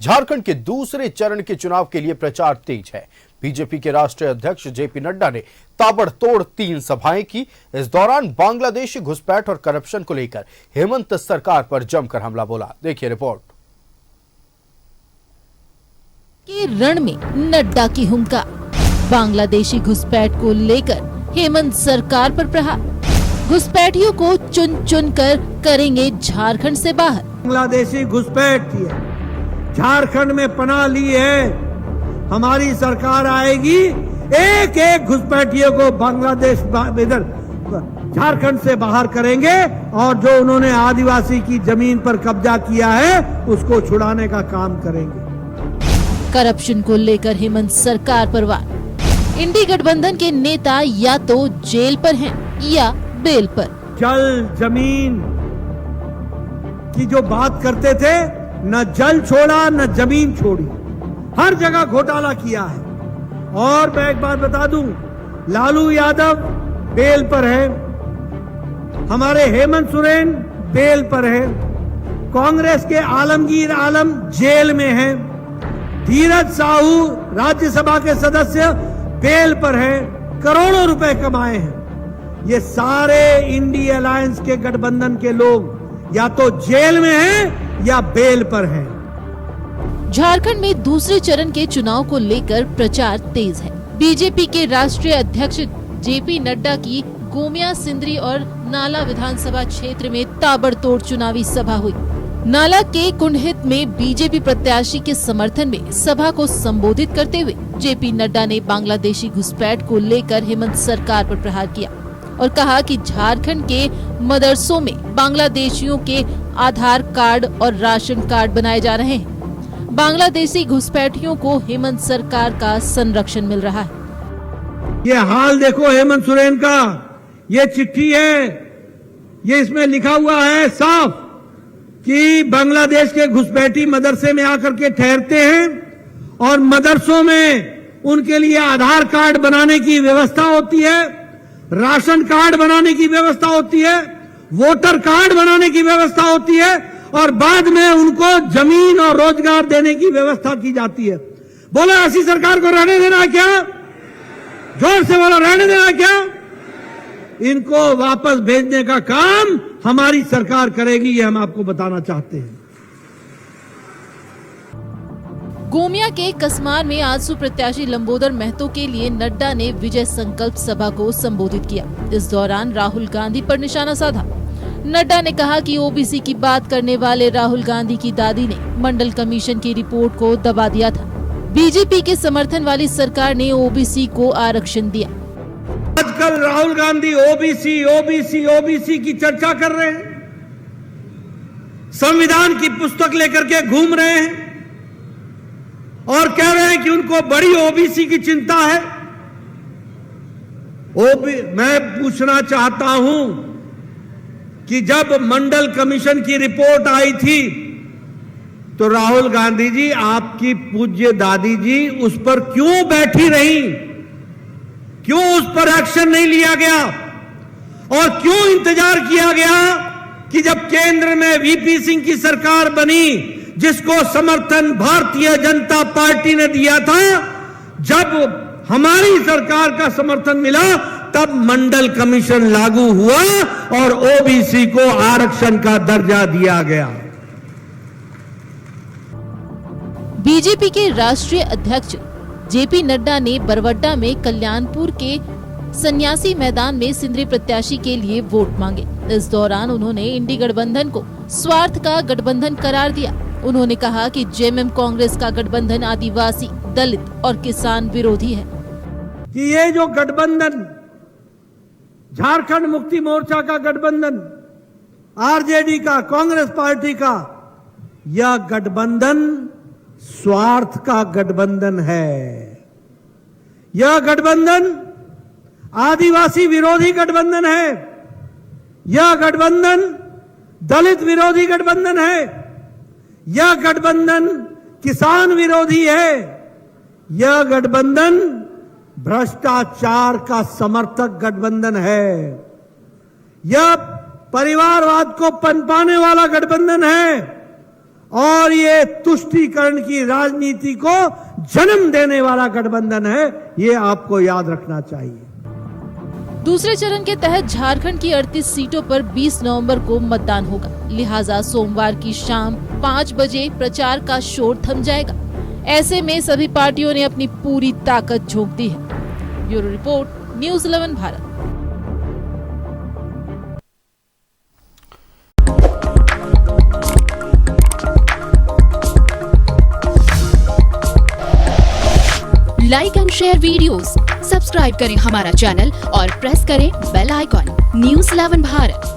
झारखंड के दूसरे चरण के चुनाव के लिए प्रचार तेज है। बीजेपी के राष्ट्रीय अध्यक्ष जेपी नड्डा ने ताबड़तोड़ 3 सभाएं की। इस दौरान बांग्लादेशी घुसपैठ और करप्शन को लेकर हेमंत सरकार पर जमकर हमला बोला। देखिए रिपोर्ट। के रण में नड्डा की हुंकार, बांग्लादेशी घुसपैठ को लेकर हेमंत सरकार पर प्रहार। घुसपैठियों को चुन चुन कर करेंगे झारखंड से बाहर। बांग्लादेशी घुसपैठ की है, झारखंड में पनाह ली है। हमारी सरकार आएगी, एक एक घुसपैठियों को बांग्लादेश इधर झारखंड से बाहर करेंगे और जो उन्होंने आदिवासी की जमीन पर कब्जा किया है उसको छुड़ाने का काम करेंगे। करप्शन को लेकर हेमंत सरकार पर वार। इंडी गठबंधन के नेता या तो जेल पर हैं या बेल पर। जल जमीन की जो बात करते थे, न जल छोड़ा न जमीन छोड़ी, हर जगह घोटाला किया है। और मैं एक बात बता दूं, लालू यादव बेल पर है, हमारे हेमंत सोरेन बेल पर है, कांग्रेस के आलमगीर आलम जेल में है, धीरज साहू राज्यसभा के सदस्य बेल पर है, करोड़ों रुपए कमाए हैं। ये सारे इंडी अलायंस के गठबंधन के लोग या तो जेल में हैं या बेल पर हैं। झारखंड में दूसरे चरण के चुनाव को लेकर प्रचार तेज है। बीजेपी के राष्ट्रीय अध्यक्ष जेपी नड्डा की गोमिया, सिंदरी और नाला विधानसभा क्षेत्र में ताबड़तोड़ चुनावी सभा हुई। नाला के कुंडहित में बीजेपी प्रत्याशी के समर्थन में सभा को संबोधित करते हुए जेपी नड्डा ने बांग्लादेशी घुसपैठ को लेकर हेमंत सरकार पर प्रहार किया और कहा कि झारखंड के मदरसों में बांग्लादेशियों के आधार कार्ड और राशन कार्ड बनाए जा रहे हैं। बांग्लादेशी घुसपैठियों को हेमंत सरकार का संरक्षण मिल रहा है। ये हाल देखो हेमंत सोरेन का, ये चिट्ठी है, ये इसमें लिखा हुआ है साफ कि बांग्लादेश के घुसपैठी मदरसे में आकर के ठहरते हैं और मदरसों में उनके लिए आधार कार्ड बनाने की व्यवस्था होती है, राशन कार्ड बनाने की व्यवस्था होती है, वोटर कार्ड बनाने की व्यवस्था होती है और बाद में उनको जमीन और रोजगार देने की व्यवस्था की जाती है। बोलो ऐसी सरकार को रहने देना है क्या? जोर से बोलो, रहने देना है क्या? इनको वापस भेजने का काम हमारी सरकार करेगी, ये हम आपको बताना चाहते हैं। गोमिया के कसमार में आजसू प्रत्याशी लंबोदर महतो के लिए नड्डा ने विजय संकल्प सभा को संबोधित किया। इस दौरान राहुल गांधी पर निशाना साधा। नड्डा ने कहा कि ओबीसी की बात करने वाले राहुल गांधी की दादी ने मंडल कमीशन की रिपोर्ट को दबा दिया था। बीजेपी के समर्थन वाली सरकार ने ओबीसी को आरक्षण दिया। आजकल Rahul Gandhi OBC OBC OBC की चर्चा कर रहे हैं, संविधान की पुस्तक लेकर के घूम रहे हैं और कह रहे हैं कि उनको बड़ी ओबीसी की चिंता है। मैं पूछना चाहता हूं कि जब मंडल कमीशन की रिपोर्ट आई थी तो राहुल गांधी जी, आपकी पूज्य दादी जी उस पर क्यों बैठी रही? क्यों उस पर एक्शन नहीं लिया गया और क्यों इंतजार किया गया कि जब केंद्र में वीपी सिंह की सरकार बनी, जिसको समर्थन भारतीय जनता पार्टी ने दिया था, जब हमारी सरकार का समर्थन मिला तब मंडल कमीशन लागू हुआ और ओबीसी को आरक्षण का दर्जा दिया गया। बीजेपी के राष्ट्रीय अध्यक्ष जेपी नड्डा ने बरवड्डा में कल्याणपुर के सन्यासी मैदान में सिंदरी प्रत्याशी के लिए वोट मांगे। इस दौरान उन्होंने इंडी गठबंधन को स्वार्थ का गठबंधन करार दिया। उन्होंने कहा कि जेएमएम कांग्रेस का गठबंधन आदिवासी, दलित और किसान विरोधी है। कि ये जो गठबंधन, झारखंड मुक्ति मोर्चा का गठबंधन, आरजेडी का, कांग्रेस पार्टी का, यह गठबंधन स्वार्थ का गठबंधन है। यह गठबंधन आदिवासी विरोधी गठबंधन है। यह गठबंधन दलित विरोधी गठबंधन है। यह गठबंधन किसान विरोधी है। यह गठबंधन भ्रष्टाचार का समर्थक गठबंधन है। यह परिवारवाद को पनपाने वाला गठबंधन है और ये तुष्टीकरण की राजनीति को जन्म देने वाला गठबंधन है, ये आपको याद रखना चाहिए। दूसरे चरण के तहत झारखंड की 38 सीटों पर 20 नवंबर को मतदान होगा। लिहाजा सोमवार की शाम 5 बजे प्रचार का शोर थम जाएगा। ऐसे में सभी पार्टियों ने अपनी पूरी ताकत झोंक दी है। Bureau report, news 11 Bharat. Like and share videos, subscribe करें हमारा चैनल और प्रेस करें बेल आइकॉन। न्यूज़ 11 भारत।